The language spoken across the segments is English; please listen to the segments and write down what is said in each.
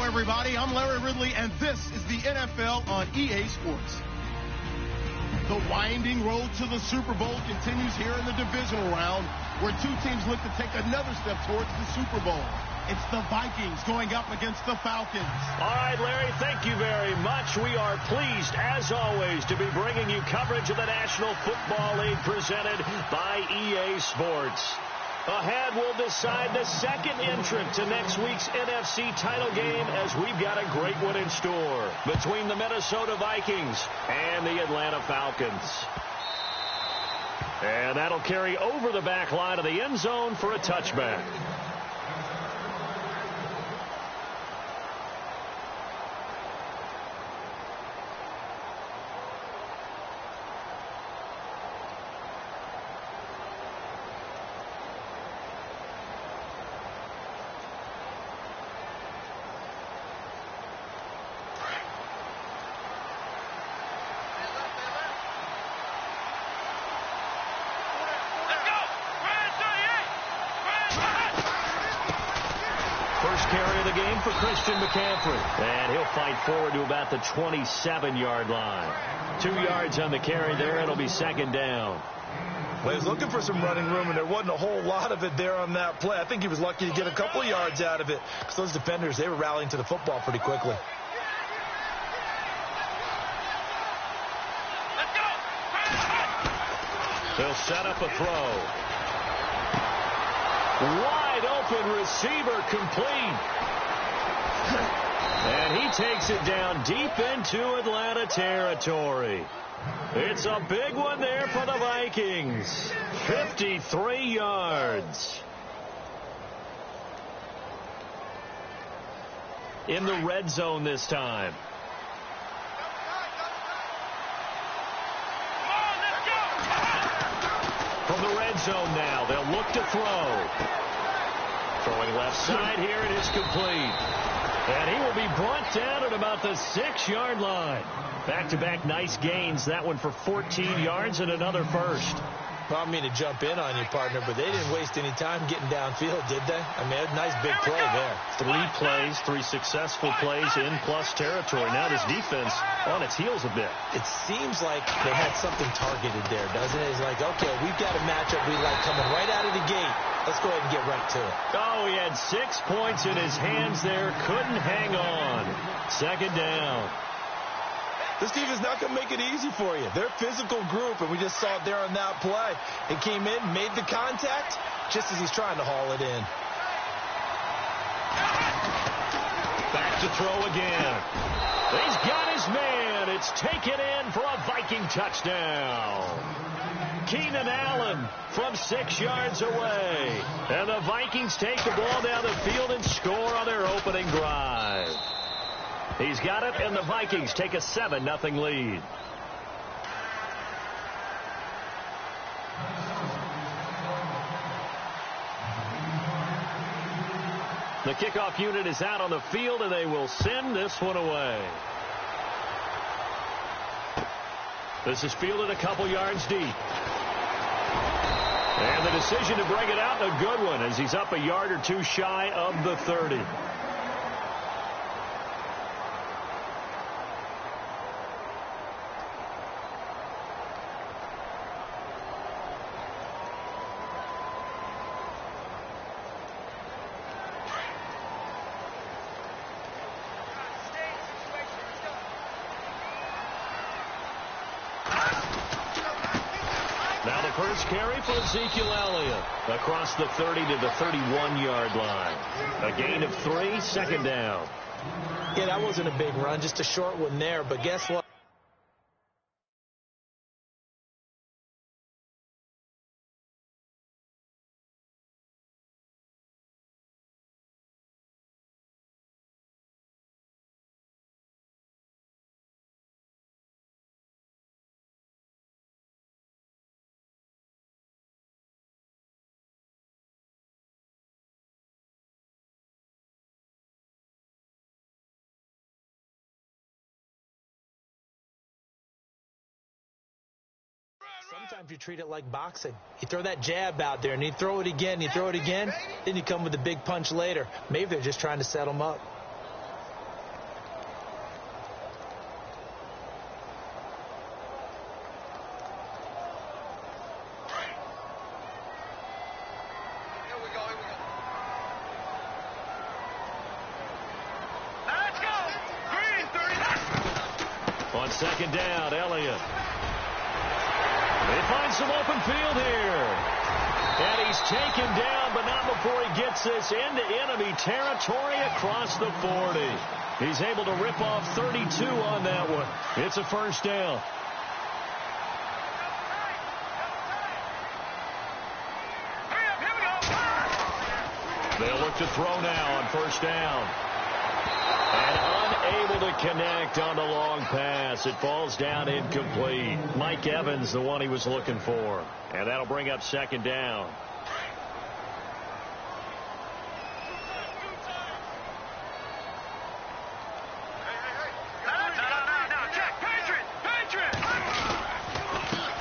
everybody. I'm Larry Ridley, and this is the NFL on EA Sports. The winding road to the Super Bowl continues here in the divisional round, where two teams look to take another step towards the Super Bowl. It's the Vikings going up against the Falcons. All right, Larry, thank you very much. We are pleased, as always, to be bringing you coverage of the National Football League presented by EA Sports. Ahead, we'll decide the second entrant to next week's NFC title game, as we've got a great one in store between the Minnesota Vikings and the Atlanta Falcons. And that'll carry over the back line of the end zone for a touchback. Carry of the game for Christian McCaffrey. And he'll fight forward to about the 27-yard line. 2 yards on the carry there. It'll be second down. Well, he was looking for some running room, and there wasn't a whole lot of it there on that play. I think he was lucky to get a couple yards out of it, because those defenders, they were rallying to the football pretty quickly. They'll set up a throw. Wide open receiver, complete. And he takes it down deep into Atlanta territory. It's a big one there for the Vikings. 53 yards. In the red zone this time. From the red zone now, they'll look to throw. Throwing left side here, it is complete. And he will be brought down at about the 6-yard line. Back-to-back nice gains. That one for 14 yards and another first. Well, I don't mean to jump in on you, partner, but they didn't waste any time getting downfield, did they? I mean, a nice big play there. 3 plays, 3 successful plays in plus territory. Now this defense on its heels a bit. It seems like they had something targeted there, doesn't it? It's like, okay, we've got a matchup we like coming right out of the gate. Let's go ahead and get right to it. Oh, he had 6 points in his hands there. Couldn't hang on. Second down. This defense is not going to make it easy for you. They're a physical group, and we just saw it there on that play. It came in, made the contact, just as he's trying to haul it in. Back to throw again. He's got his man. It's taken in for a Viking touchdown. Keenan Allen from 6 yards away. And the Vikings take the ball down the field and score on their opening drive. He's got it, and the Vikings take a 7-0 lead. The kickoff unit is out on the field, and they will send this one away. This is fielded a couple yards deep. And the decision to bring it out, a good one, as he's up a yard or 2 shy of the 30. Now the first carry for Ezekiel Elliott across the 30 to the 31-yard line. A gain of 3, second down. Yeah, that wasn't a big run, just a short one there, but guess what? Sometimes you treat it like boxing. You throw that jab out there, and you throw it again, then you come with a big punch later. Maybe they're just trying to set them up. On second down, Elliott. They find some open field here. And he's taken down, but not before he gets this into enemy territory across the 40. He's able to rip off 32 on that one. It's a first down. They'll look to throw now on first down. And unable to connect on the long pass. It falls down incomplete. Mike Evans, the one he was looking for. And that'll bring up second down.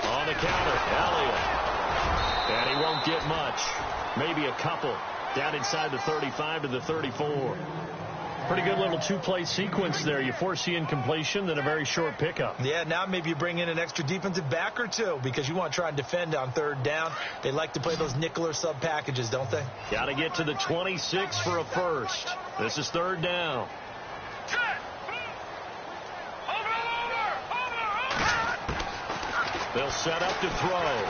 On the counter, Elliott. And he won't get much. Maybe a couple. Down inside the 35 to the 34. Pretty good little two-play sequence there. You force the incompletion, then a very short pickup. Yeah, now maybe you bring in an extra defensive back or two because you want to try and defend on third down. They like to play those nickel or sub packages, don't they? Got to get to the 26 for a first. This is third down. They'll set up to throw.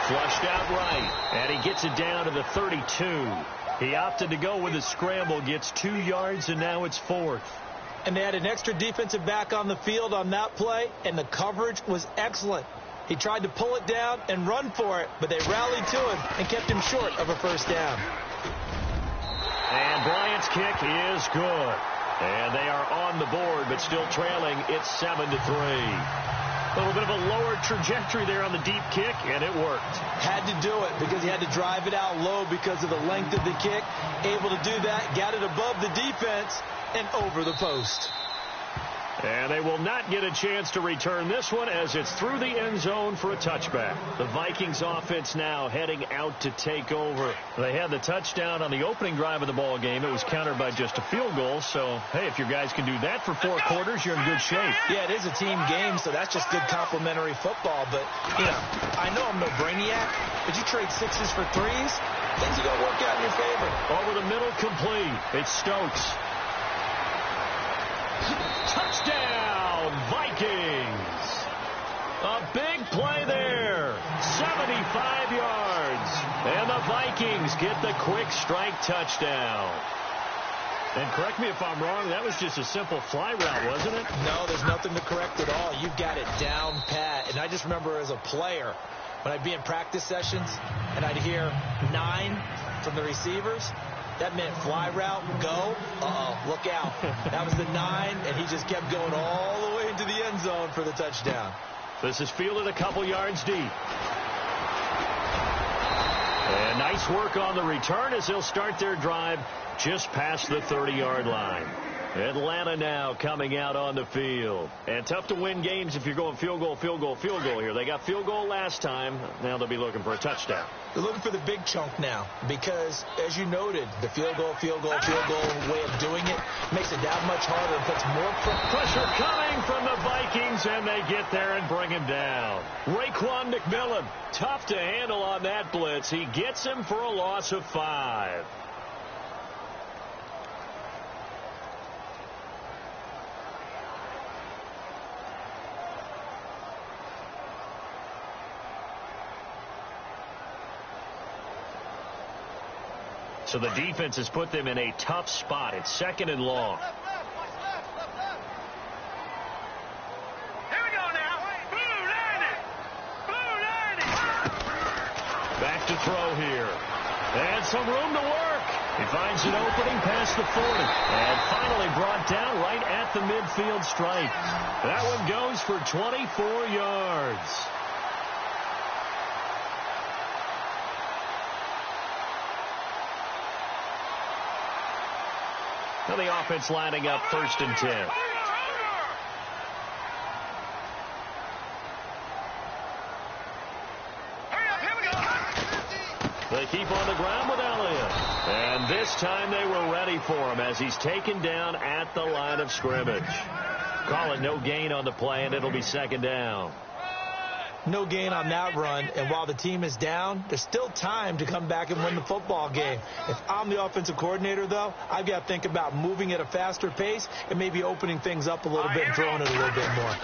Flushed out right, and he gets it down to the 32. He opted to go with a scramble, gets 2 yards, and now it's fourth. And they had an extra defensive back on the field on that play, and the coverage was excellent. He tried to pull it down and run for it, but they rallied to him and kept him short of a first down. And Bryant's kick is good. And they are on the board, but still trailing. It's 7-3. A little bit of a lower trajectory there on the deep kick, and it worked. Had to do it because he had to drive it out low because of the length of the kick. Able to do that, got it above the defense and over the post. And they will not get a chance to return this one as it's through the end zone for a touchback. The Vikings offense now heading out to take over. They had the touchdown on the opening drive of the ball game. It was countered by just a field goal. So, hey, if your guys can do that for 4 quarters, you're in good shape. Yeah, it is a team game, so that's just good complimentary football. But, you know, I know I'm no brainiac, but you trade 6s for 3s, things are going to work out in your favor. Over the middle, complete. It's Stokes. Touchdown, Vikings. A big play there. 75 yards. And the Vikings get the quick strike touchdown. And correct me if I'm wrong, that was just a simple fly route, wasn't it? No, there's nothing to correct at all. You've got it down pat. And I just remember as a player, when I'd be in practice sessions and I'd hear 9 from the receivers, that meant fly route, go, look out. That was the 9, and he just kept going all the way into the end zone for the touchdown. This is fielded a couple yards deep. And nice work on the return as they'll start their drive just past the 30-yard line. Atlanta now coming out on the field. And tough to win games if you're going field goal here. They got field goal last time. Now they'll be looking for a touchdown. They're looking for the big chunk now because, as you noted, the field goal way of doing it makes it that much harder and puts more pressure coming from the Vikings, and they get there and bring him down. Raekwon McMillan, tough to handle on that blitz. He gets him for a loss of 5. So the defense has put them in a tough spot. It's 2nd and long. Here we go now. Blue landing. Back to throw here. And some room to work. He finds an opening past the 40. And finally brought down right at the midfield stripe. That one goes for 24 yards. Now the offense lining up 1st and 10. They keep on the ground with Elliott. And this time they were ready for him as he's taken down at the line of scrimmage. Call it no gain on the play, and it'll be 2nd down. No gain on that run, and while the team is down, there's still time to come back and win the football game. If I'm the offensive coordinator, though, I've got to think about moving at a faster pace and maybe opening things up a little bit and throwing it a little bit more.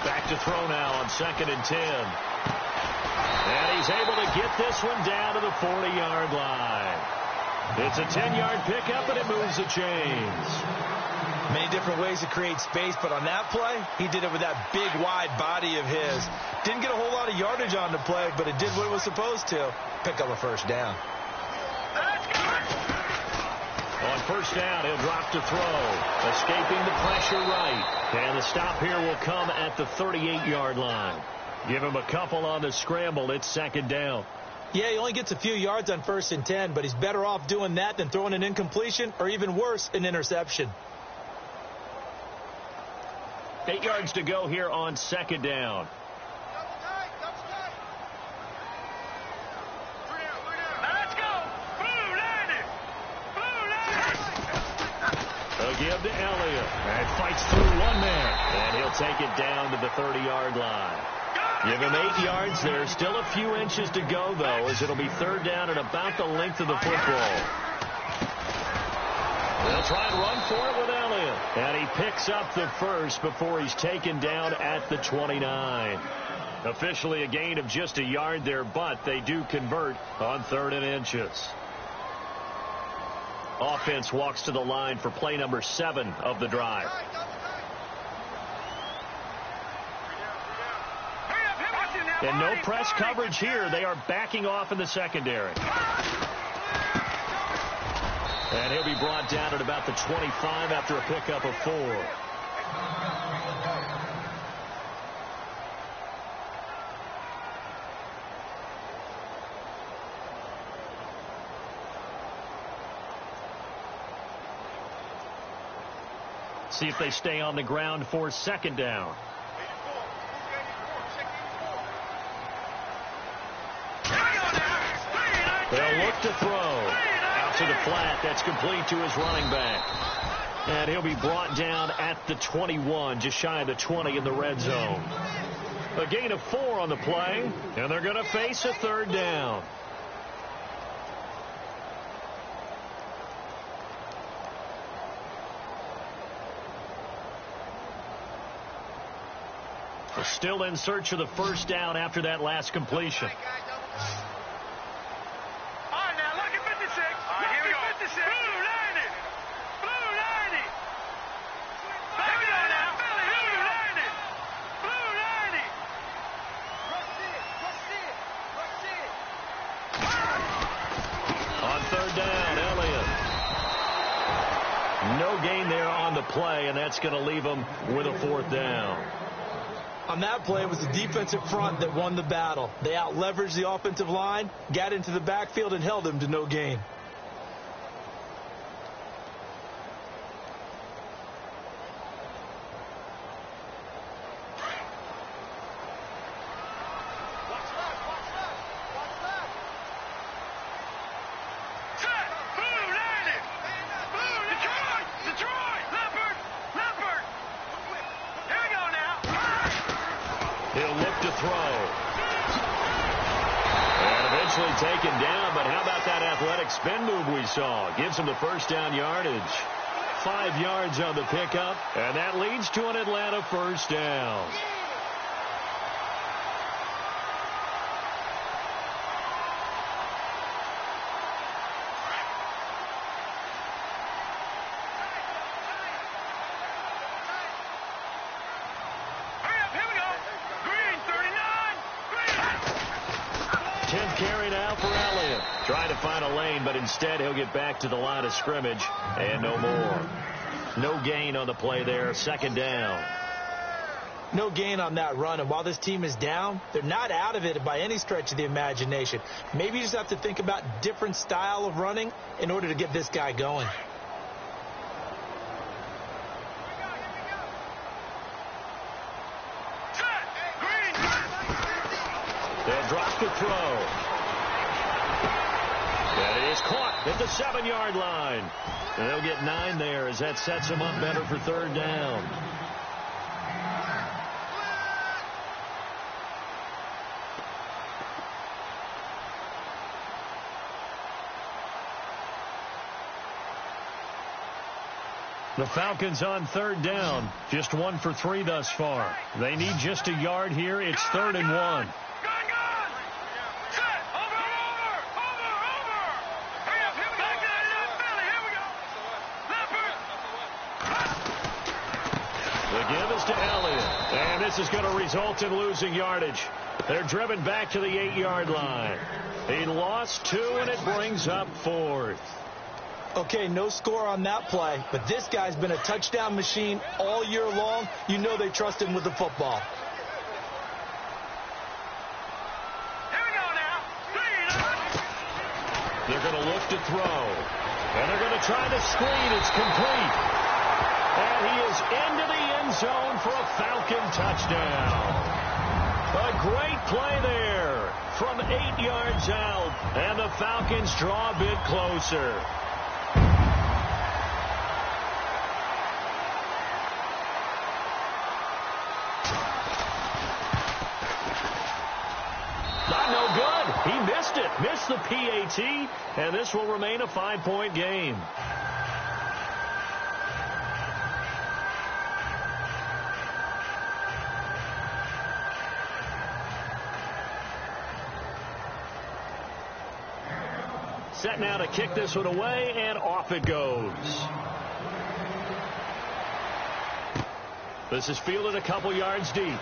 Back to throw now on 2nd and 10. And he's able to get this one down to the 40-yard line. It's a 10-yard pickup, and it moves the chains. Many different ways to create space, but on that play, he did it with that big, wide body of his. Didn't get a whole lot of yardage on the play, but it did what it was supposed to. Pick up a first down. On first down, he'll drop to throw. Escaping the pressure right. And the stop here will come at the 38-yard line. Give him a couple on the scramble. It's 2nd down. Yeah, he only gets a few yards on 1st and 10, but he's better off doing that than throwing an incompletion or even worse, an interception. 8 yards to go here on 2nd down. Let's go. Blue landed. A give to Elliott. And fights through one man. And he'll take it down to the 30-yard line. Give him 8 yards. There's still a few inches to go, though, as it'll be 3rd down and about the length of the football. They'll try and run for it with Elliott. And he picks up the first before he's taken down at the 29. Officially a gain of just a yard there, but they do convert on 3rd and inches. Offense walks to the line for play number 7 of the drive. And no press coverage here. They are backing off in the secondary. And he'll be brought down at about the 25 after a pickup of 4. See if they stay on the ground for 2nd down. They'll look to throw. Out to the flat. That's complete to his running back. And he'll be brought down at the 21, just shy of the 20 in the red zone. A gain of 4 on the play, and they're going to face a 3rd down. They're still in search of the 1st down after that last completion. Play, and that's going to leave them with a 4th down. On that play, it was the defensive front that won the battle. They out-leveraged the offensive line, got into the backfield, and held them to no gain. Taken down, but how about that athletic spin move we saw? Gives him the 1st down yardage. 5 yards on the pickup, and that leads to an Atlanta 1st down. Trying to find a lane, but instead he'll get back to the line of scrimmage and no more. No gain on the play there. 2nd down. No gain on that run, and while this team is down, they're not out of it by any stretch of the imagination. Maybe you just have to think about different style of running in order to get this guy going. They'll drop the throw. That is caught at the 7-yard line. And they'll get 9 there as that sets them up better for 3rd down. The Falcons on third down. Just 1 for 3 thus far. They need just a yard here. It's 3rd and 1. The give is to Elliott. And this is going to result in losing yardage. They're driven back to the 8-yard line. He lost 2, and it brings up 4th. Okay, no score on that play, but this guy's been a touchdown machine all year long. You know they trust him with the football. Here we go now. They're going to look to throw. And they're going to try to screen. It's complete. And he is into the end zone for a Falcon touchdown. A great play there from 8 yards out. And the Falcons draw a bit closer. He missed it. Missed the PAT, and this will remain a 5-point game. Set now to kick this one away, and off it goes. This is fielded a couple yards deep.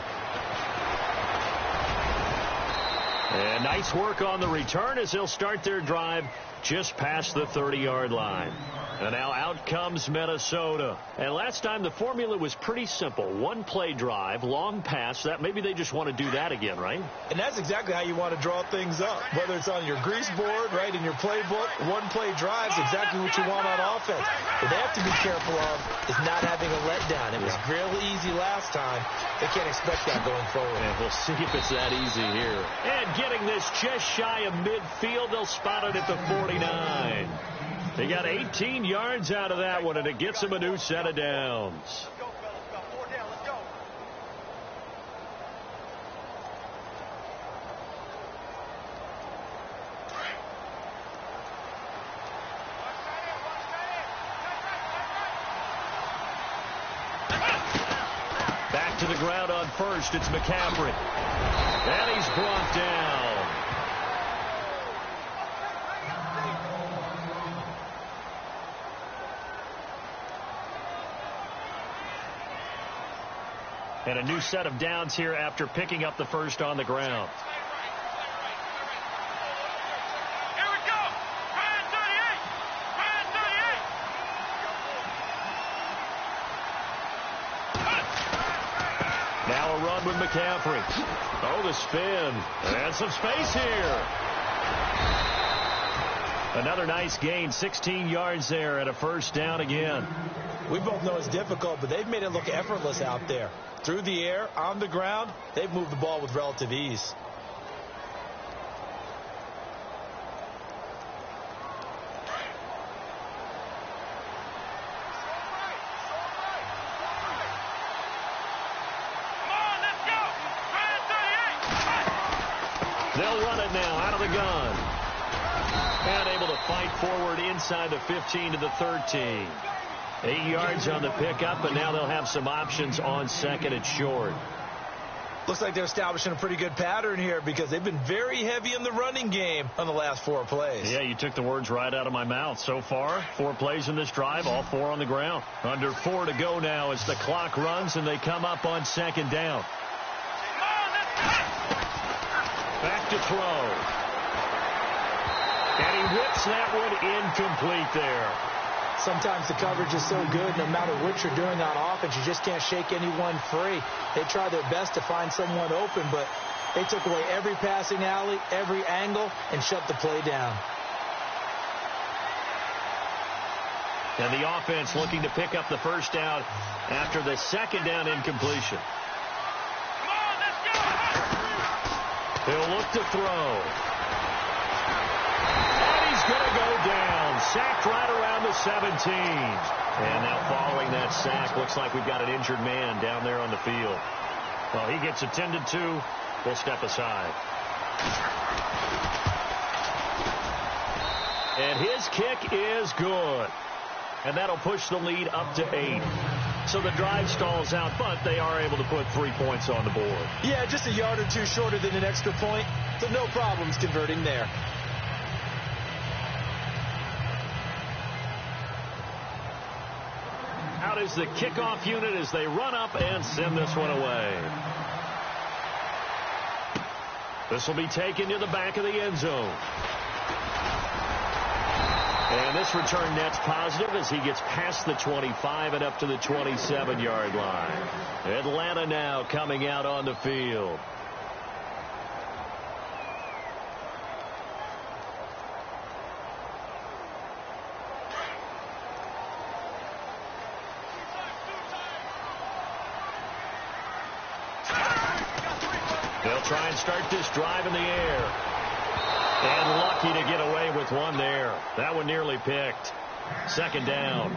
And nice work on the return as they'll start their drive just past the 30-yard line. And now out comes Minnesota. And last time the formula was pretty simple. 1-play drive, long pass. That maybe they just want to do that again, right? And that's exactly how you want to draw things up. Whether it's on your grease board, right, in your playbook, 1-play drive is exactly what you want on offense. What they have to be careful of is not having a letdown. It was real easy last time. They can't expect that going forward. And we'll see if it's that easy here. And getting this just shy of midfield, they'll spot it at the 49. They got 18 yards out of that one, and it gets them a new set of downs. Back to the ground on first. It's McCaffrey. And he's brought down. And a new set of downs here after picking up the first on the ground. Here we go. Ryan 38. Ryan 38. Now a run with McCaffrey. Oh, the spin. And some space here. Another nice gain. 16 yards there and a first down again. We both know it's difficult, but they've made it look effortless out there. Through the air, on the ground, they've moved the ball with relative ease. They'll run it now out of the gun. And able to fight forward inside the 15 to the 13. 8 yards on the pickup, and now they'll have some options on second and short. Looks like they're establishing a pretty good pattern here because they've been very heavy in the running game on the last 4 plays. Yeah, you took the words right out of my mouth. So far, 4 plays in this drive, all 4 on the ground. Under 4 to go now as the clock runs and they come up on second down. Back to throw. And he whips that one incomplete there. Sometimes the coverage is so good, no matter what you're doing on offense, you just can't shake anyone free. They try their best to find someone open, but they took away every passing alley, every angle, and shut the play down. And the offense looking to pick up the first down after the second down incompletion. He'll look to throw. And he's going to go down. Sacked right around the 17. And now following that sack, looks like we've got an injured man down there on the field. Well, he gets attended to. We'll step aside. And his kick is good. And that'll push the lead up to 8. So the drive stalls out, but they are able to put 3 points on the board. Yeah, just a yard or two shorter than an extra point. So no problems converting there. Out is the kickoff unit as they run up and send this one away. This will be taken to the back of the end zone. And this return net's positive as he gets past the 25 and up to the 27-yard line. Atlanta now coming out on the field. They'll try and start this drive in the air. And lucky to get away with one there. That one nearly picked. Second down.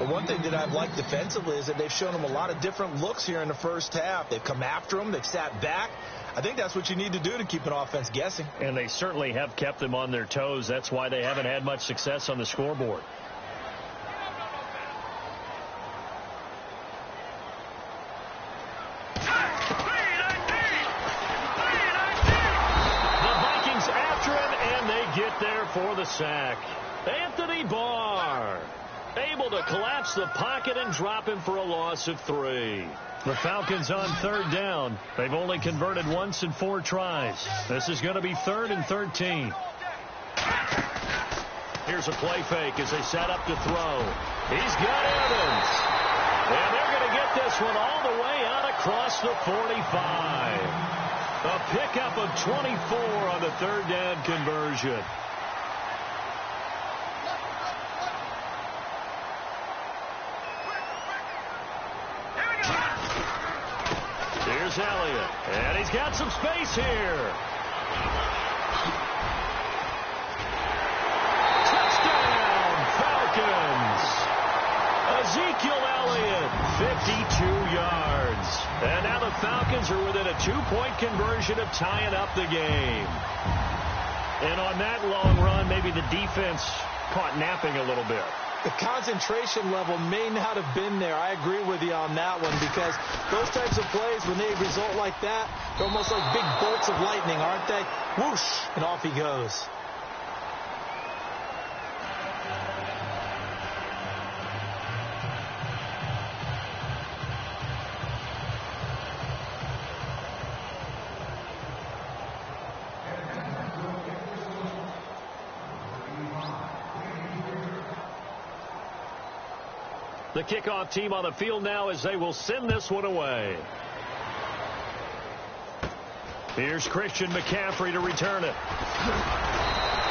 Well, one thing that I've liked defensively is that they've shown them a lot of different looks here in the first half. They've come after them. They've sat back. I think that's what you need to do to keep an offense guessing. And they certainly have kept them on their toes. That's why they haven't had much success on the scoreboard. For the sack. Anthony Barr able to collapse the pocket and drop him for a loss of 3. The Falcons on third down. They've only converted once in 4 tries. This is going to be 3rd and 13. Here's a play fake as they set up to throw. He's got Evans. And they're going to get this one all the way out across the 45. A pickup of 24 on the third down conversion. Here's Elliott, and he's got some space here. Touchdown, Falcons. Ezekiel Elliott, 52 yards. And now the Falcons are within a 2-point conversion of tying up the game. And on that long run, maybe the defense caught napping a little bit. The concentration level may not have been there. I agree with you on that one because those types of plays, when they result like that, they're almost like big bolts of lightning, aren't they? Whoosh, and off he goes. The kickoff team on the field now as they will send this one away. Here's Christian McCaffrey to return it.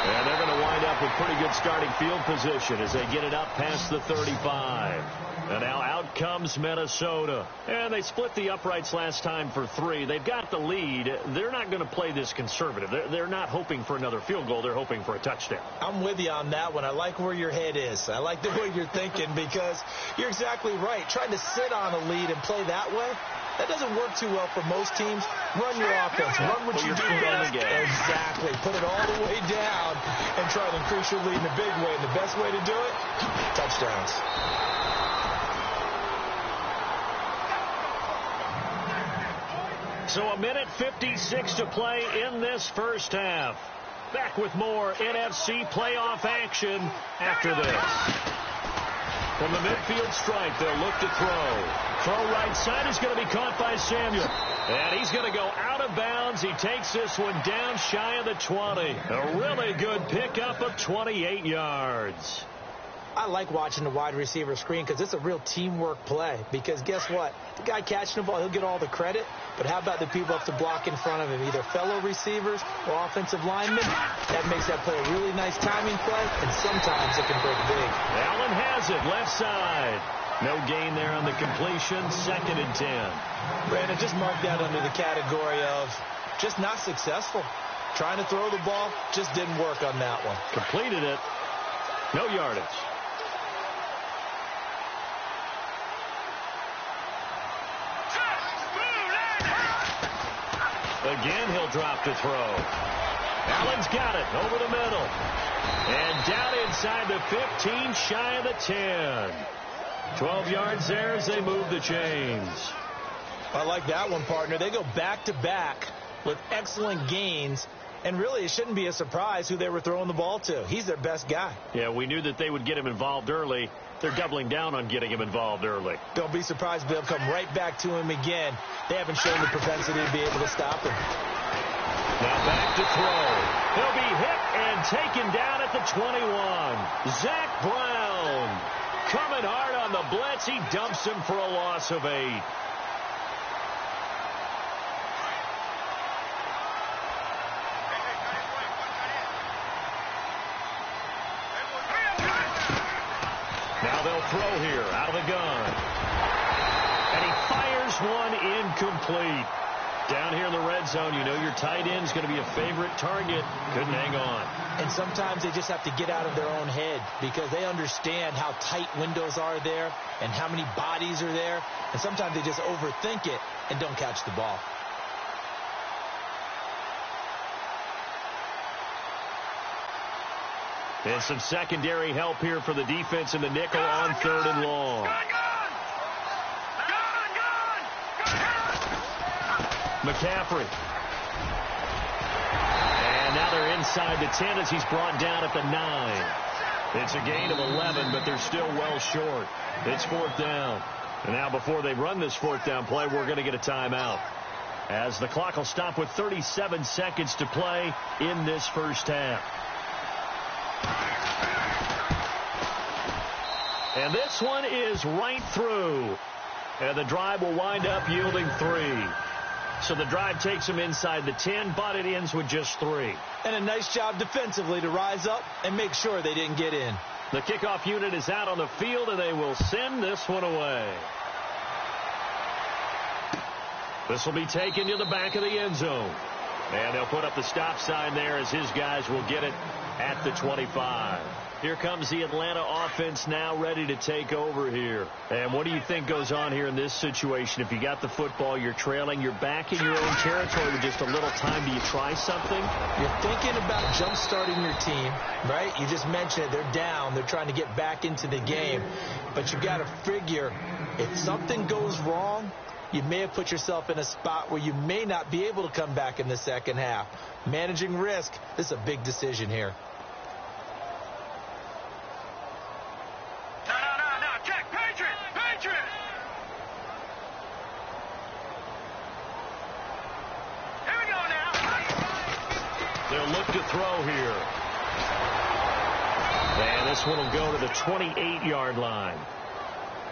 And they're going to wind up with pretty good starting field position as they get it up past the 35. And now out comes Minnesota. And they split the uprights last time for 3. They've got the lead. They're not going to play this conservative. They're not hoping for another field goal. They're hoping for a touchdown. I'm with you on that one. I like where your head is. I like the way you're thinking because you're exactly right. Trying to sit on a lead and play that way, that doesn't work too well for most teams. Run your offense. Run what you do best. Exactly. Put it all the way down and try to increase your lead in a big way. And the best way to do it, touchdowns. So a minute 56 to play in this first half. Back with more NFC playoff action after this. From the midfield stripe, they'll look to throw. Throw right side is going to be caught by Samuel. And he's going to go out of bounds. He takes this one down shy of the 20. A really good pickup of 28 yards. I like watching the wide receiver screen because it's a real teamwork play. Because guess what? The guy catching the ball, he'll get all the credit. But how about the people up to block in front of him? Either fellow receivers or offensive linemen. That makes that play a really nice timing play. And sometimes it can break big. Allen has it left side. No gain there on the completion. 2nd and 10. Brandon, just mark that under the category of just not successful. Trying to throw the ball, just didn't work on that one. Completed it. No yardage. Again, he'll drop to throw. Allen's got it over the middle. And down inside the 15, shy of the 10. 12 yards there as they move the chains. I like that one, partner. They go back-to-back with excellent gains. And really, it shouldn't be a surprise who they were throwing the ball to. He's their best guy. Yeah, we knew that they would get him involved early. They're doubling down on getting him involved early. Don't be surprised if they'll come right back to him again. They haven't shown the propensity to be able to stop him. Now back to throw. He'll be hit and taken down at the 21. Zach Brown coming hard on the blitz. He dumps him for a loss of 8. Now they'll throw here out of the gun. And he fires one incomplete. Down here in the red zone, you know your tight end's going to be a favorite target. Couldn't hang on. And sometimes they just have to get out of their own head because they understand how tight windows are there and how many bodies are there. And sometimes they just overthink it and don't catch the ball. And some secondary help here for the defense in the nickel on 3rd and long. McCaffrey. And now they're inside the 10 as he's brought down at the 9. It's a gain of 11, but they're still well short. It's 4th down. And now before they run this 4th down play, we're going to get a timeout, as the clock will stop with 37 seconds to play in this first half. And this one is right through. And the drive will wind up yielding 3. So the drive takes them inside the 10, but it ends with just 3. And a nice job defensively to rise up and make sure they didn't get in. The kickoff unit is out on the field, and they will send this one away. This will be taken to the back of the end zone. And they'll put up the stop sign there as his guys will get it at the 25. Here comes the Atlanta offense now ready to take over here. And what do you think goes on here in this situation? If you got the football, you're trailing, you're back in your own territory with just a little time. Do you try something? You're thinking about jump-starting your team, right? You just mentioned it. They're down. They're trying to get back into the game. But you got to figure if something goes wrong, you may have put yourself in a spot where you may not be able to come back in the second half. Managing risk, this is a big decision here. They'll look to throw here. And this one will go to the 28-yard line.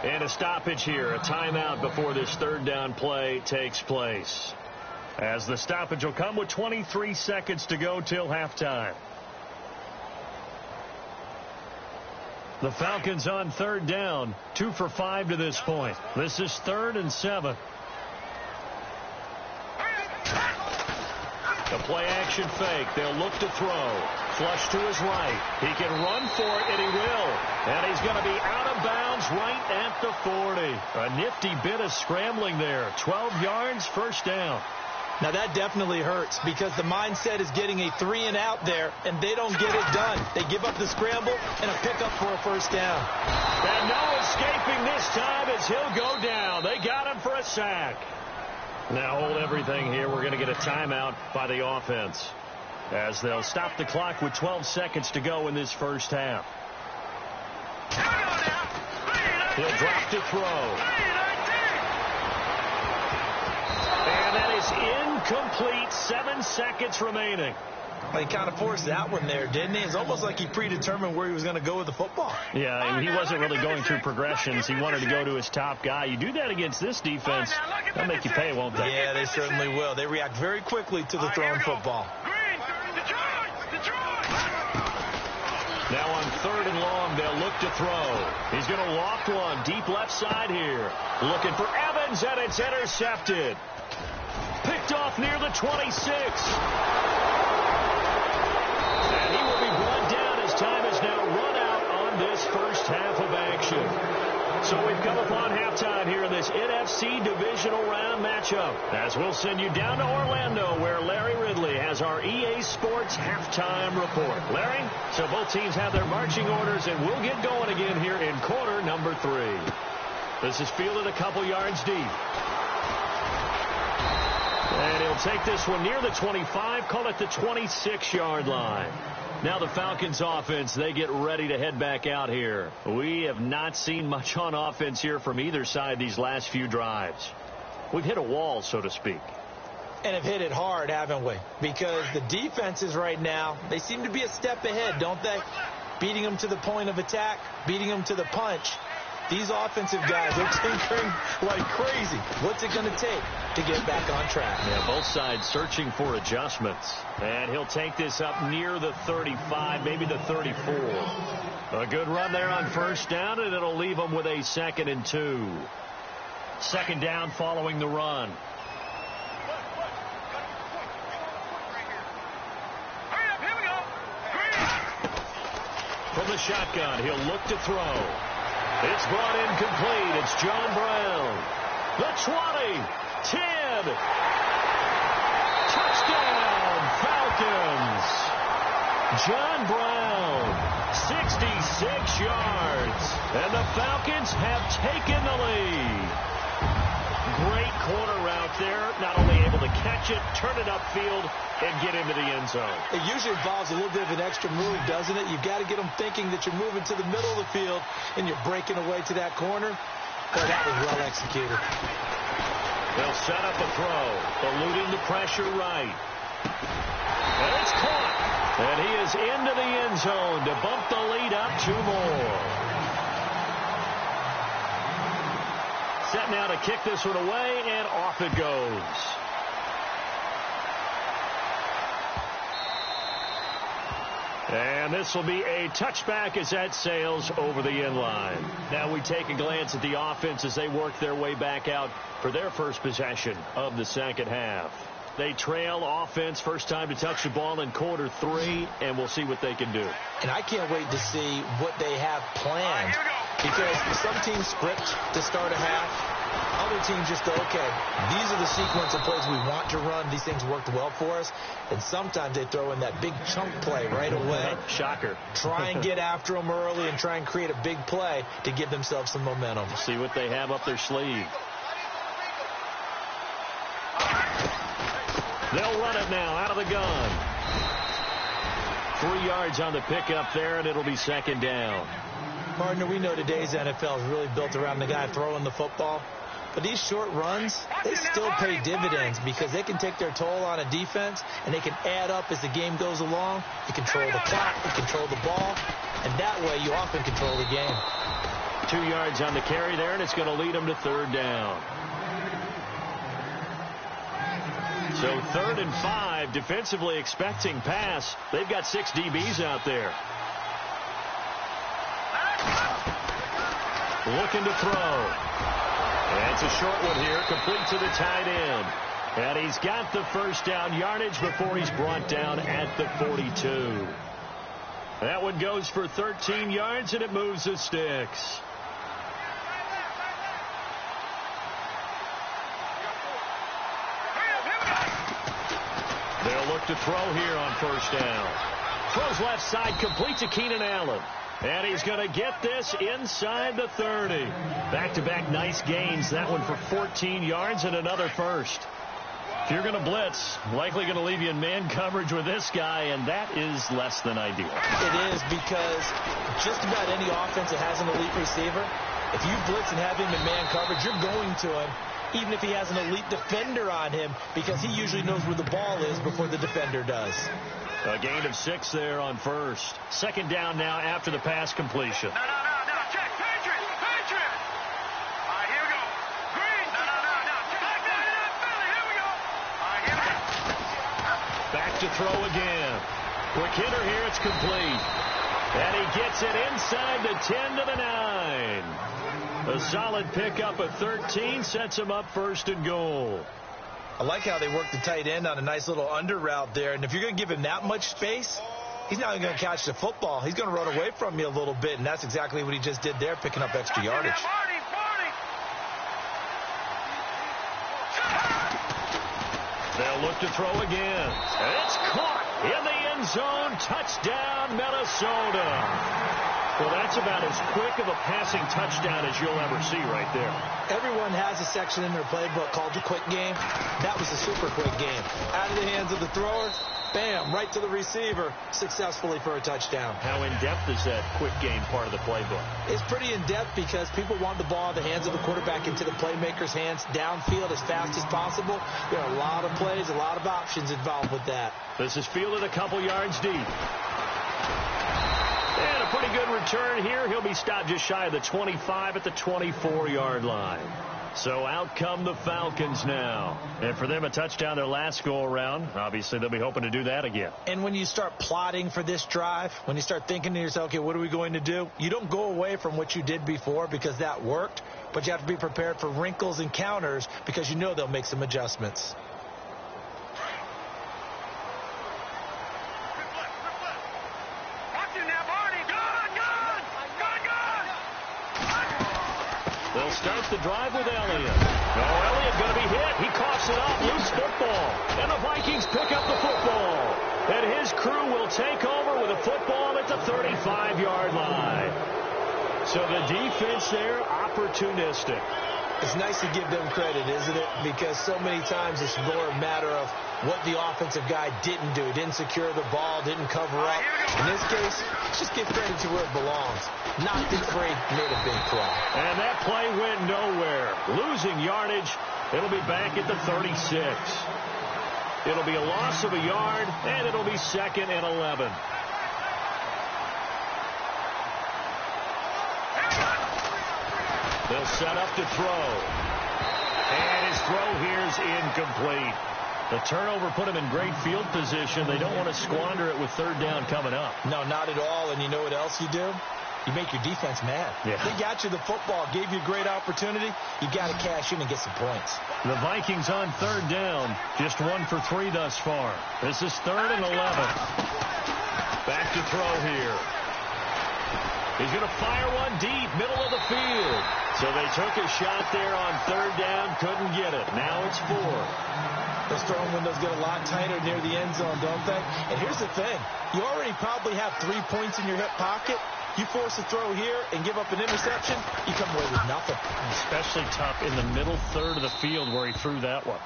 And a stoppage here, a timeout before this 3rd down play takes place. As the stoppage will come with 23 seconds to go till halftime. The Falcons on 3rd down, 2 for 5 to this point. This is 3rd and 7. The play-action fake. They'll look to throw. Flush to his right. He can run for it, and he will. And he's going to be out of bounds right at the 40. A nifty bit of scrambling there. 12 yards, 1st down. Now, that definitely hurts because the mindset is getting a 3-and-out there, and they don't get it done. They give up the scramble and a pickup for a 1st down. And no escaping this time as he'll go down. They got him for a sack. Now hold everything here. We're going to get a timeout by the offense as they'll stop the clock with 12 seconds to go in this first half. He'll drop to throw. And that is incomplete. 7 seconds remaining. He kind of forced that one there, didn't he? It's almost like he predetermined where he was going to go with the football. Yeah, he wasn't really going through progressions. He wanted to go to his top guy. You do that against this defense, they'll make you pay, won't they? Yeah, they certainly will. They react very quickly to the thrown football. Now on 3rd and long, they'll look to throw. He's going to loft one deep left side here. Looking for Evans, and it's intercepted. Picked off near the 26. And he will be brought down as time is now run out on this first half of action. So we've come upon halftime here in this NFC divisional round matchup, as we'll send you down to Orlando, where Larry Ridley has our EA Sports halftime report. Larry, so both teams have their marching orders, and we'll get going again here in quarter number 3. This is fielded a couple yards deep. And he'll take this one near the 25, call it the 26-yard line. Now the Falcons offense, they get ready to head back out here. We have not seen much on offense here from either side these last few drives. We've hit a wall, so to speak. And have hit it hard, haven't we? Because the defenses right now, they seem to be a step ahead, don't they? Beating them to the point of attack, beating them to the punch. These offensive guys are tinkering like crazy. What's it going to take to get back on track? Yeah, both sides searching for adjustments. And he'll take this up near the 35, maybe the 34. A good run there on first down, and it'll leave them with a 2nd and 2. Second down following the run. From the shotgun, he'll look to throw. It's brought in complete. It's John Brown. The 20, 10. Touchdown, Falcons. John Brown, 66 yards. And the Falcons have taken the lead. Great corner route there. Not only able to catch it, turn it upfield, and get into the end zone. It usually involves a little bit of an extra move, doesn't it? You've got to get them thinking that you're moving to the middle of the field and you're breaking away to that corner. Boy, that was well executed. They'll set up a throw, eluding the pressure right. And it's caught. And he is into the end zone to bump the lead up 2 more. Set now to kick this one away, and off it goes. And this will be a touchback as that sails over the end line. Now we take a glance at the offense as they work their way back out for their first possession of the second half. They trail offense, first time to touch the ball in quarter 3, and we'll see what they can do. And I can't wait to see what they have planned. Because some teams script to start a half. Other teams just go, okay, these are the sequence of plays we want to run. These things worked well for us. And sometimes they throw in that big chunk play right away. Shocker. Try and get after them early and try and create a big play to give themselves some momentum. See what they have up their sleeve. They'll run it now out of the gun. 3 yards on the pickup there, and it'll be second down. Partner, we know today's NFL is really built around the guy throwing the football. But these short runs, they still pay dividends because they can take their toll on a defense, and they can add up as the game goes along. You control the clock, you control the ball, and that way you often control the game. 2 yards on the carry there, and it's going to lead them to third down. So 3rd and 5, defensively expecting pass. They've got 6 DBs out there. Looking to throw. And it's a short one here, complete to the tight end. And he's got the first down yardage before he's brought down at the 42. That one goes for 13 yards, and it moves the sticks. They'll look to throw here on first down. Throws left side, complete to Keenan Allen. And he's going to get this inside the 30. Back-to-back nice gains. That one for 14 yards and another first. If you're going to blitz, likely going to leave you in man coverage with this guy, and that is less than ideal. It is, because just about any offense that has an elite receiver, if you blitz and have him in man coverage, you're going to him, even if he has an elite defender on him, because he usually knows where the ball is before the defender does. A gain of 6 there on first. Second down now after the pass completion. No. Check. Patriot. All right, here we go. Green. No. Back down to that Philly. Here we go. All right, here we go. Back to throw again. Quick hitter here. It's complete. And he gets it inside the 10 to the 9. A solid pickup at 13 sets him up first and goal. I like how they work the tight end on a nice little under route there. And if you're going to give him that much space, he's not going to catch the football. He's going to run away from you a little bit, and that's exactly what he just did there, picking up extra yardage. They'll look to throw again. It's caught in the end zone. Touchdown, Minnesota. Well, that's about as quick of a passing touchdown as you'll ever see right there. Everyone has a section in their playbook called the quick game. That was a super quick game. Out of the hands of the thrower, bam, right to the receiver, successfully for a touchdown. How in-depth is that quick game part of the playbook? It's pretty in-depth because people want the ball in the hands of the quarterback into the playmaker's hands downfield as fast as possible. There are a lot of plays, a lot of options involved with that. This is fielded a couple yards deep. And a pretty good return here. He'll be stopped just shy of the 25 at the 24-yard line. So out come the Falcons now. And for them, a touchdown their last go-around. Obviously, they'll be hoping to do that again. And when you start plotting for this drive, when you start thinking to yourself, okay, what are we going to do? You don't go away from what you did before because that worked, but you have to be prepared for wrinkles and counters because you know they'll make some adjustments. They'll start the drive with Elliott. Oh, Elliott going to be hit. He coughs it up. Loose football. And the Vikings pick up the football. And his crew will take over with a football at the 35-yard line. So the defense there, opportunistic. It's nice to give them credit, isn't it? Because so many times it's more a matter of what the offensive guy didn't do. He didn't secure the ball, didn't cover up. In this case, just give credit to where it belongs. Not that Frey made a big play. And that play went nowhere. Losing yardage. It'll be back at the 36. It'll be a loss of a yard, and it'll be 2nd and 11. They'll set up to throw. And his throw here is incomplete. The turnover put him in great field position. They don't want to squander it with 3rd down coming up. No, not at all. And you know what else you do? You make your defense mad. Yeah. They got you the football, gave you a great opportunity. You got to cash in and get some points. The Vikings on 3rd down. Just 1 for 3 thus far. This is 3rd and 11. Back to throw here. He's going to fire one deep, middle of the field. So they took a shot there on 3rd down, couldn't get it. Now it's 4. Those throwing windows get a lot tighter near the end zone, don't they? And here's the thing. You already probably have 3 points in your hip pocket. You force a throw here and give up an interception, you come away with nothing. Especially tough in the middle third of the field where he threw that one.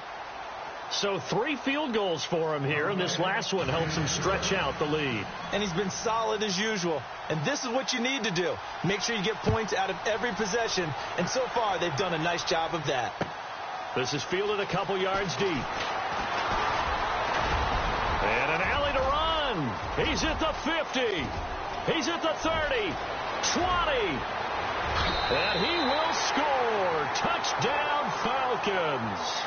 So 3 field goals for him here, and this last one helps him stretch out the lead. And he's been solid as usual. And this is what you need to do. Make sure you get points out of every possession. And so far, they've done a nice job of that. This is fielded a couple yards deep. And an alley to run. He's at the 50. He's at the 30. 20. And he will score. Touchdown, Falcons.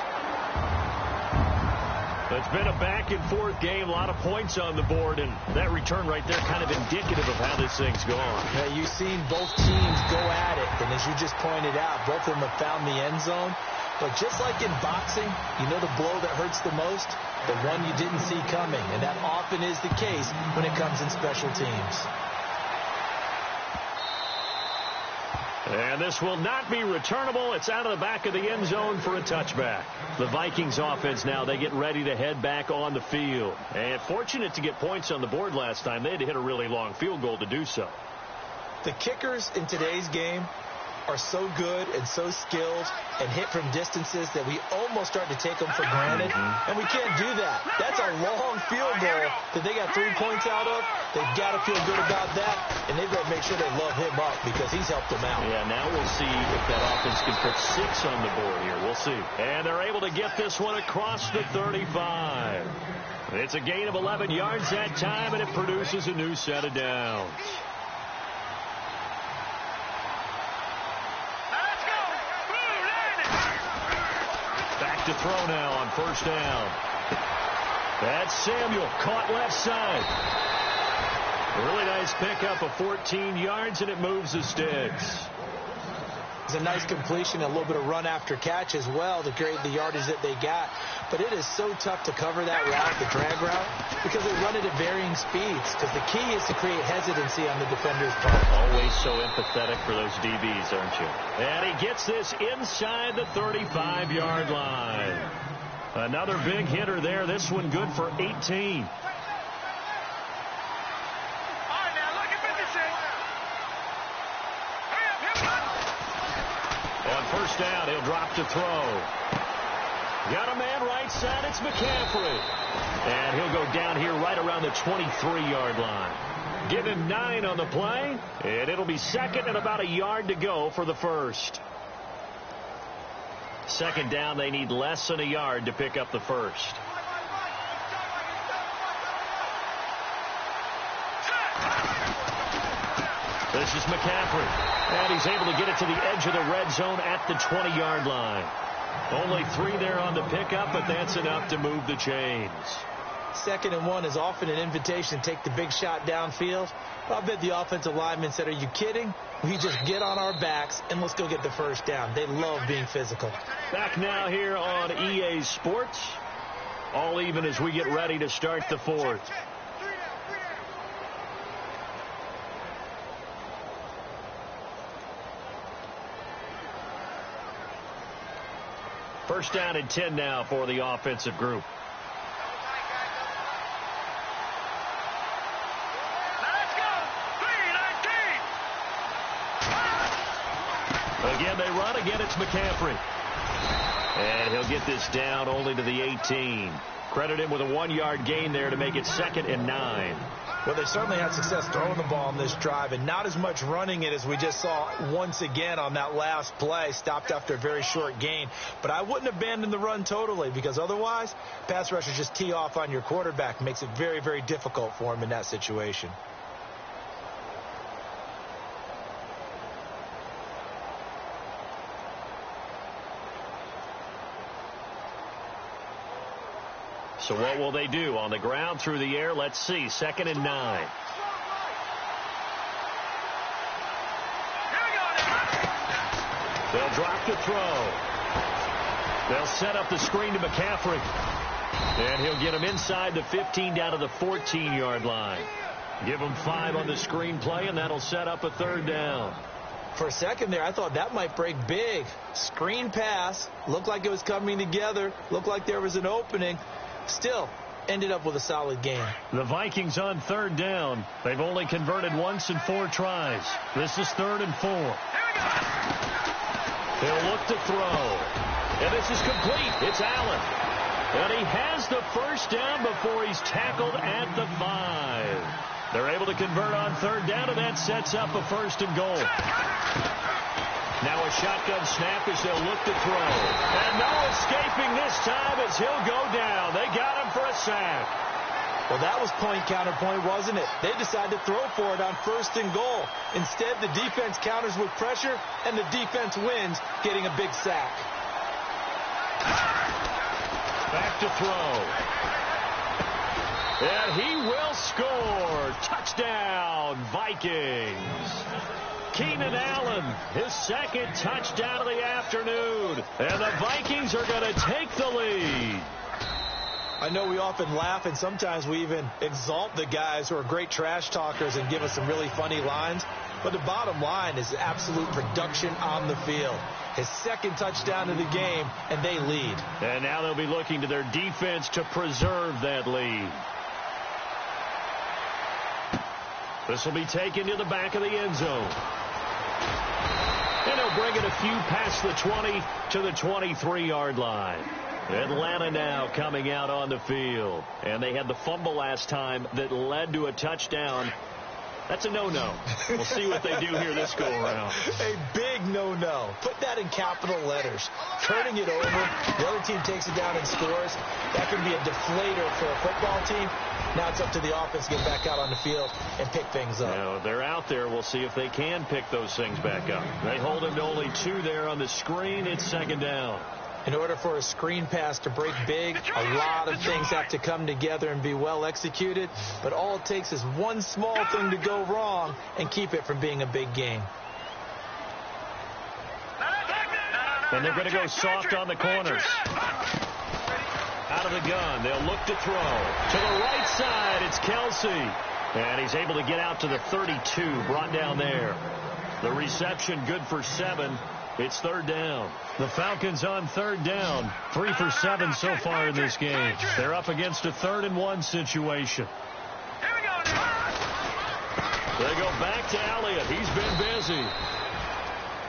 It's been a back-and-forth game, a lot of points on the board, and that return right there kind of indicative of how this thing's gone. Yeah, you've seen both teams go at it, and as you just pointed out, both of them have found the end zone. But just like in boxing, you know the blow that hurts the most? The one you didn't see coming, and that often is the case when it comes in special teams. And this will not be returnable. It's out of the back of the end zone for a touchback. The Vikings offense now, they get ready to head back on the field. And fortunate to get points on the board last time. They had to hit a really long field goal to do so. The kickers in today's game are so good and so skilled and hit from distances that we almost start to take them for granted. And we can't do that. That's a long field goal that they got 3 points out of. They've got to feel good about that, and they've got to make sure they love him up because he's helped them out. Yeah, now we'll see if that offense can put 6 on the board here. We'll see. And they're able to get this one across the 35. It's a gain of 11 yards that time, and it produces a new set of downs. Back to throw now on 1st down. That's Samuel, caught left side. A really nice pickup of 14 yards, and it moves the sticks. It's a nice completion, a little bit of run after catch as well to create the yardage that they got. But it is so tough to cover that route, the drag route, because they run it at varying speeds. Because the key is to create hesitancy on the defender's part. Always so empathetic for those DBs, aren't you? And he gets this inside the 35-yard line. Another big hitter there. This one good for 18. All right, now, look at 56. On first down, he'll drop to throw. Got a man right side. It's McCaffrey. And he'll go down here right around the 23-yard line. Give him 9 on the play, and it'll be second and about a yard to go for the first. Second down, they need less than a yard to pick up the first. This is McCaffrey, and he's able to get it to the edge of the red zone at the 20-yard line. Only 3 there on the pickup, but that's enough to move the chains. 2nd and 1 is often an invitation to take the big shot downfield. I bet the offensive lineman said, are you kidding? We just get on our backs and let's go get the first down. They love being physical. Back now here on EA Sports. All even as we get ready to start the fourth. First down and 10 now for the offensive group. Again, they run. Again, it's McCaffrey. And he'll get this down only to the 18. Credit him with a 1-yard gain there to make it 2nd and 9. Well, they certainly had success throwing the ball on this drive and not as much running it as we just saw once again on that last play. Stopped after a very short gain. But I wouldn't abandon the run totally because otherwise, pass rushers just tee off on your quarterback. Makes it very, very difficult for him in that situation. So what will they do? On the ground, through the air, let's see. 2nd and 9. They'll drop to throw. They'll set up the screen to McCaffrey. And he'll get him inside the 15 down to the 14-yard line. Give him 5 on the screen play, and that'll set up a 3rd down. For a second there, I thought that might break big. Screen pass. Looked like it was coming together. Looked like there was an opening. Still, ended up with a solid game. The Vikings on 3rd down. They've only converted once in 4 tries. This is 3rd and 4. He'll look to throw. And this is complete. It's Allen. And he has the first down before he's tackled at the 5. They're able to convert on 3rd down, and that sets up a 1st and goal. Now a shotgun snap as they'll look to throw. And no escaping this time as he'll go down. They got him for a sack. Well, that was point counterpoint, wasn't it? They decided to throw for it on 1st and goal. Instead, the defense counters with pressure, and the defense wins, getting a big sack. Back to throw. And he will score. Touchdown, Vikings. Keenan Allen, his 2nd touchdown of the afternoon. And the Vikings are going to take the lead. I know we often laugh, and sometimes we even exalt the guys who are great trash talkers and give us some really funny lines. But the bottom line is absolute production on the field. His 2nd touchdown of the game, and they lead. And now they'll be looking to their defense to preserve that lead. This will be taken to the back of the end zone. And he'll bring it a few past the 20 to the 23-yard line. Atlanta now coming out on the field. And they had the fumble last time that led to a touchdown. That's a no-no. We'll see what they do here this go-around. A big no-no. Put that in capital letters. Turning it over, the other team takes it down and scores. That can be a deflator for a football team. Now it's up to the offense to get back out on the field and pick things up. Now, they're out there. We'll see if they can pick those things back up. They hold him to only 2 there on the screen. It's 2nd down. In order for a screen pass to break big, a lot of things have to come together and be well executed. But all it takes is one small thing to go wrong and keep it from being a big game. And they're going to go soft on the corners. Out of the gun, they'll look to throw. To the right side, it's Kelsey. And he's able to get out to the 32, brought down there. The reception good for 7. It's third down. The Falcons on third down. 3 for 7 so far in this game. They're up against a 3rd-and-1 situation. Here we go now. They go back to Elliott. He's been busy.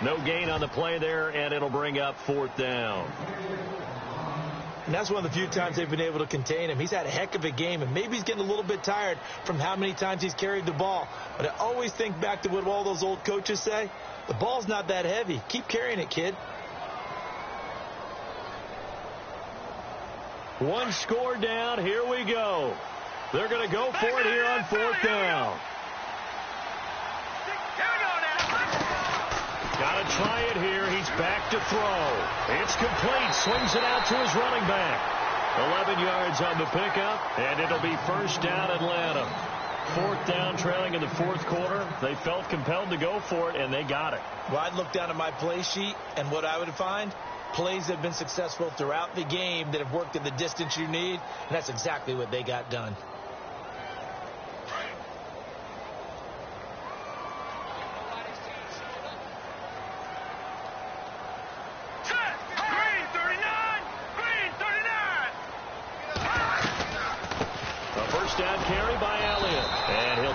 No gain on the play there, and it'll bring up 4th down. And that's one of the few times they've been able to contain him. He's had a heck of a game, and maybe he's getting a little bit tired from how many times he's carried the ball. But I always think back to what all those old coaches say. The ball's not that heavy. Keep carrying it, kid. One score down. Here we go. They're going to go for it here on 4th down. Got to try it here. He's back to throw. It's complete. Swings it out to his running back. 11 yards on the pickup, and it'll be 1st down Atlanta. 4th down, trailing in the 4th quarter. They felt compelled to go for it, and they got it. Well, I'd look down at my play sheet, and what I would find, plays that have been successful throughout the game that have worked in the distance you need, and that's exactly what they got done.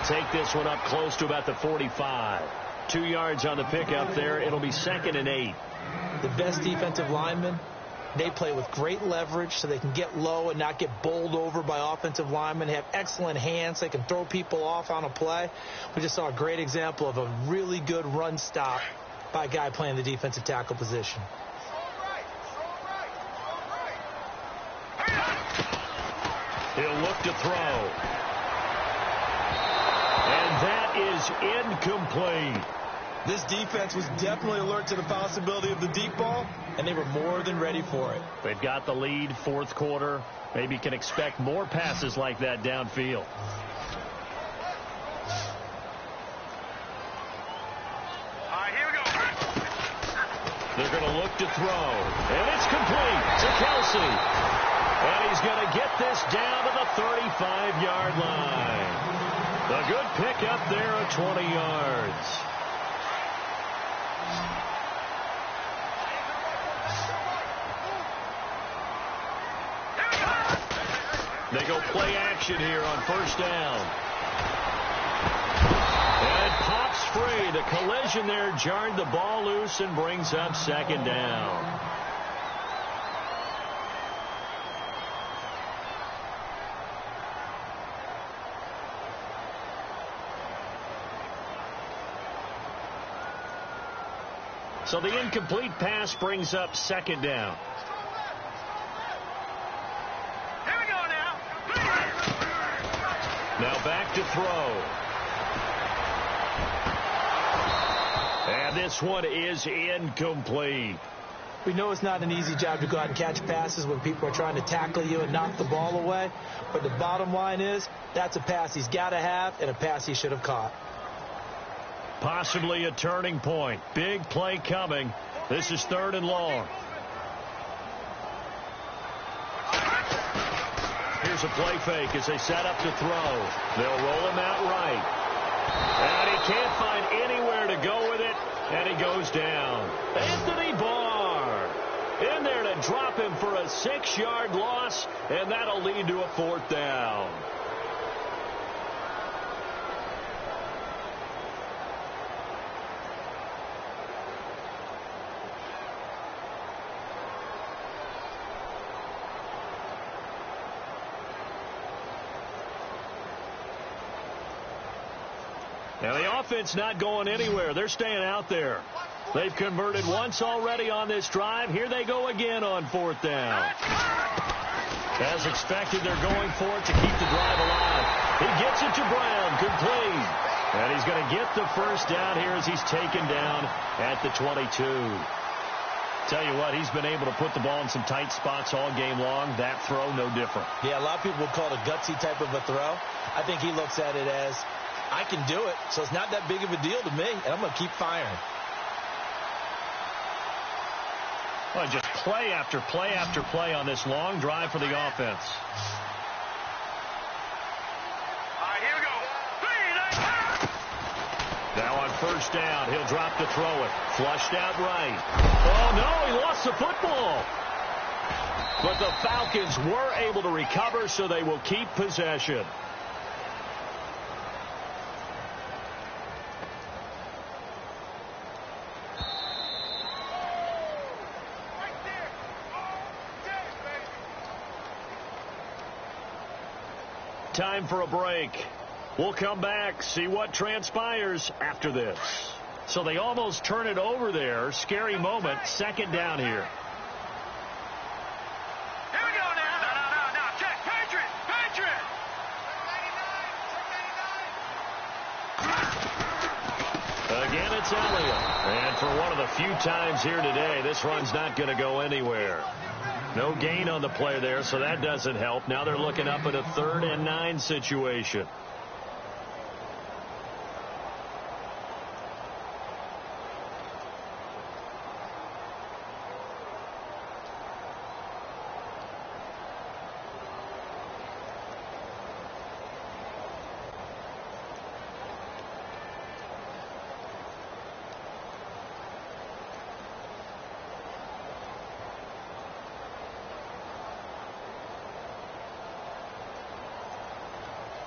Take this one up close to about the 45. 2 yards on the pickup there. It'll be 2nd and 8. The best defensive linemen, they play with great leverage so they can get low and not get bowled over by offensive linemen. They have excellent hands. They can throw people off on a play. We just saw a great example of a really good run stop by a guy playing the defensive tackle position. He'll look to throw. And that is incomplete. This defense was definitely alert to the possibility of the deep ball, and they were more than ready for it. They've got the lead, 4th quarter. Maybe can expect more passes like that downfield. All right, here we go. They're going to look to throw. And it's complete to Kelsey. And he's going to get this down to the 35-yard line. A good pickup there at 20 yards. They go play action here on 1st down. And it pops free. The collision there jarred the ball loose and brings up 2nd down. So the incomplete pass brings up 2nd down. Here we go now. Now back to throw. And this one is incomplete. We know it's not an easy job to go out and catch passes when people are trying to tackle you and knock the ball away. But the bottom line is, that's a pass he's got to have and a pass he should have caught. Possibly a turning point. Big play coming. This is 3rd and long. Here's a play fake as they set up to throw. They'll roll him out right. And he can't find anywhere to go with it, and he goes down. Anthony Barr in there to drop him for a 6-yard loss, and that'll lead to a 4th down. Now, the offense not going anywhere. They're staying out there. They've converted once already on this drive. Here they go again on 4th down. As expected, they're going for it to keep the drive alive. He gets it to Brown, complete. And he's going to get the 1st down here as he's taken down at the 22. Tell you what, he's been able to put the ball in some tight spots all game long. That throw, no different. Yeah, a lot of people would call it a gutsy type of a throw. I think he looks at it as, I can do it, so it's not that big of a deal to me, and I'm going to keep firing. Well, just play after play after play on this long drive for the offense. All right, here we go. Now on first down. He'll drop to throw it. Flushed out right. Oh, no, he lost the football. But the Falcons were able to recover, so they will keep possession. Time for a break. We'll come back, see what transpires after this. So they almost turn it over there. Scary moment. Second down here. Here we go now. No. Check. Patriot. Again, it's Elliott. And for one of the few times here today, this run's not going to go anywhere. No gain on the play there, so that doesn't help. Now they're looking up at a 3rd and 9 situation.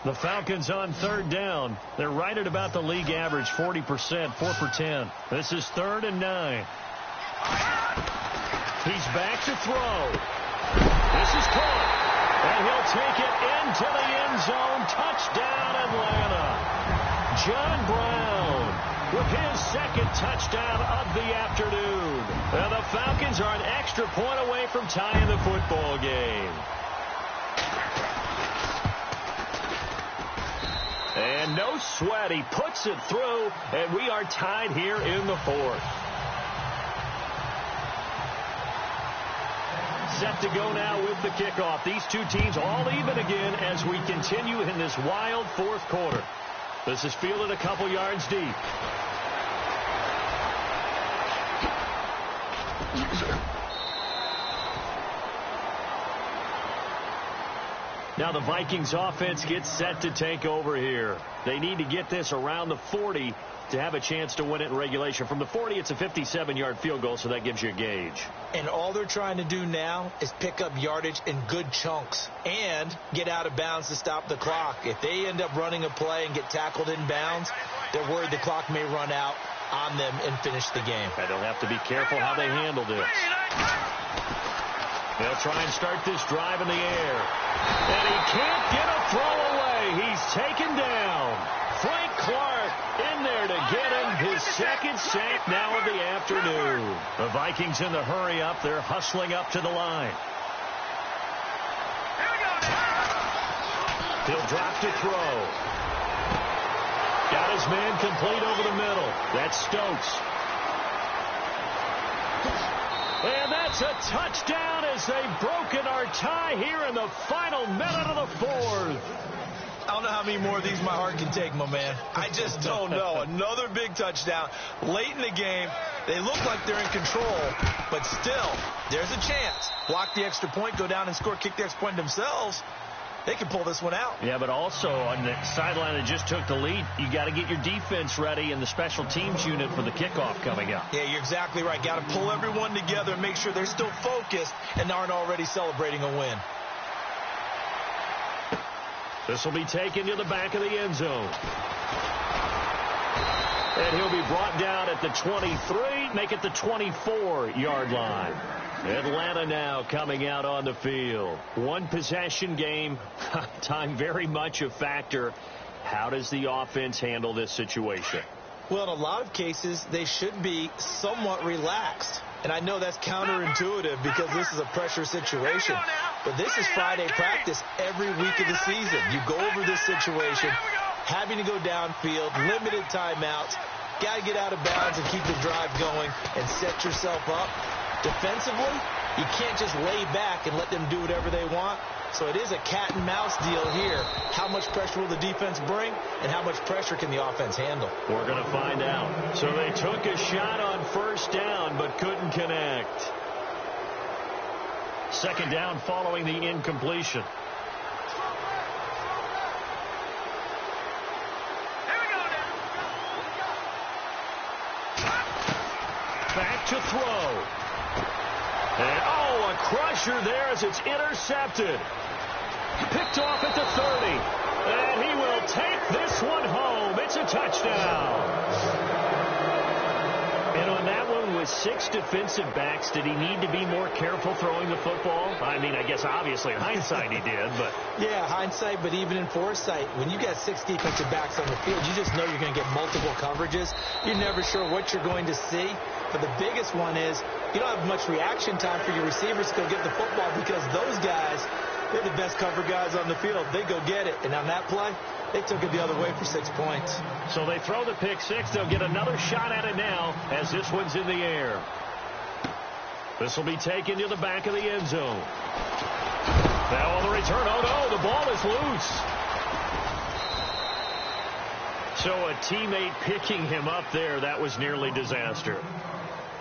The Falcons on 3rd down. They're right at about the league average, 40%, 4 for 10. This is 3rd and 9. He's back to throw. This is caught. And he'll take it into the end zone. Touchdown, Atlanta. John Brown with his 2nd touchdown of the afternoon. And the Falcons are an extra point away from tying the football game. And no sweat. He puts it through, and we are tied here in the 4th. Set to go now with the kickoff. These two teams all even again as we continue in this wild 4th quarter. This is fielded a couple yards deep. Now the Vikings offense gets set to take over here. They need to get this around the 40 to have a chance to win it in regulation. From the 40, it's a 57-yard field goal, so that gives you a gauge. And all they're trying to do now is pick up yardage in good chunks and get out of bounds to stop the clock. If they end up running a play and get tackled in bounds, they're worried the clock may run out on them and finish the game. And they'll have to be careful how they handle this. They'll try and start this drive in the air. And he can't get a throw away. He's taken down. Frank Clark in there to get him his 2nd sack now of the afternoon. The Vikings in the hurry up. They're hustling up to the line. He'll drop to throw. Got his man complete over the middle. That's Stokes. And that's a touchdown as they've broken our tie here in the final minute of the 4th. I don't know how many more of these my heart can take, my man. I just don't know. Another big touchdown. Late in the game, they look like they're in control, but still, there's a chance. Block the extra point, go down and score, kick the extra point themselves. They can pull this one out. Yeah, but also on the sideline that just took the lead, you got to get your defense ready and the special teams unit for the kickoff coming up. Yeah, you're exactly right. Got to pull everyone together and make sure they're still focused and aren't already celebrating a win. This will be taken to the back of the end zone. And he'll be brought down at the 23, make it the 24-yard line. Atlanta now coming out on the field. One possession game. Time very much a factor. How does the offense handle this situation? Well, in a lot of cases, they should be somewhat relaxed. And I know that's counterintuitive because this is a pressure situation. But this is Friday practice every week of the season. You go over this situation, having to go downfield, limited timeouts, got to get out of bounds and keep the drive going and set yourself up. Defensively, you can't just lay back and let them do whatever they want. So it is a cat and mouse deal here. How much pressure will the defense bring and how much pressure can the offense handle? We're going to find out. So they took a shot on first down but couldn't connect. Second down following the incompletion. to throw. And, a crusher there as it's intercepted. Picked off at the 30. And he will take this one home. It's a touchdown. And on that one with 6 defensive backs, did he need to be more careful throwing the football? I mean, I guess obviously in hindsight he did, but... Yeah, hindsight, but even in foresight, when you got 6 defensive backs on the field, you just know you're going to get multiple coverages. You're never sure what you're going to see. But the biggest one is you don't have much reaction time for your receivers to go get the football because those guys, they're the best cover guys on the field. They go get it. And on that play, they took it the other way for 6 points. So they throw the pick six. They'll get another shot at it now as this one's in the air. This will be taken to the back of the end zone. Now on the return, the ball is loose. So a teammate picking him up there, that was nearly disaster.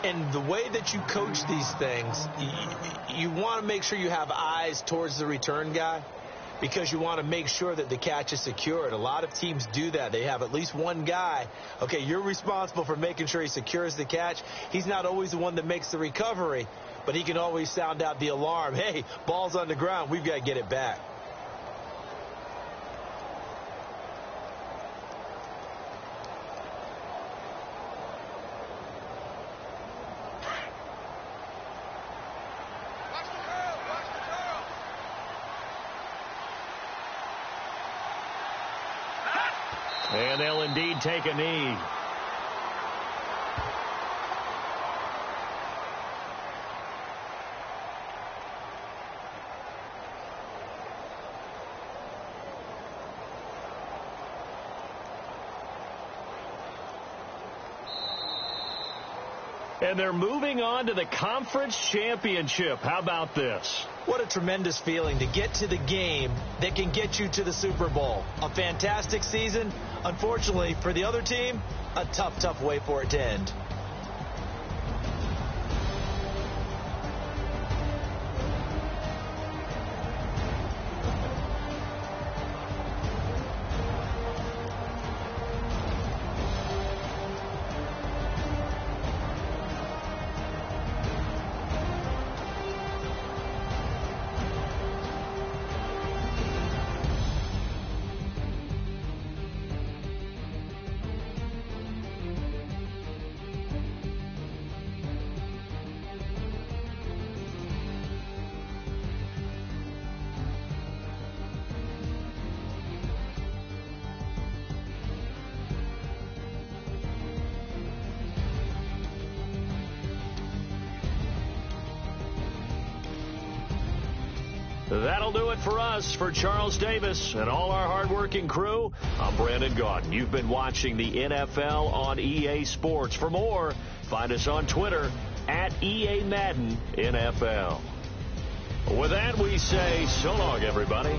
And the way that you coach these things, you want to make sure you have eyes towards the return guy because you want to make sure that the catch is secured. A lot of teams do that. They have at least one guy. Okay, you're responsible for making sure he secures the catch. He's not always the one that makes the recovery, but he can always sound out the alarm. Hey, ball's on the ground. We've got to get it back. And they'll indeed take a knee. And they're moving on to the conference championship. How about this? What a tremendous feeling to get to the game that can get you to the Super Bowl. A fantastic season. Unfortunately, for the other team, a tough way for it to end. That'll do it for us. For Charles Davis and all our hardworking crew, I'm Brandon Gaudin. You've been watching the NFL on EA Sports. For more, find us on Twitter at EA Madden NFL. With that, we say so long, everybody.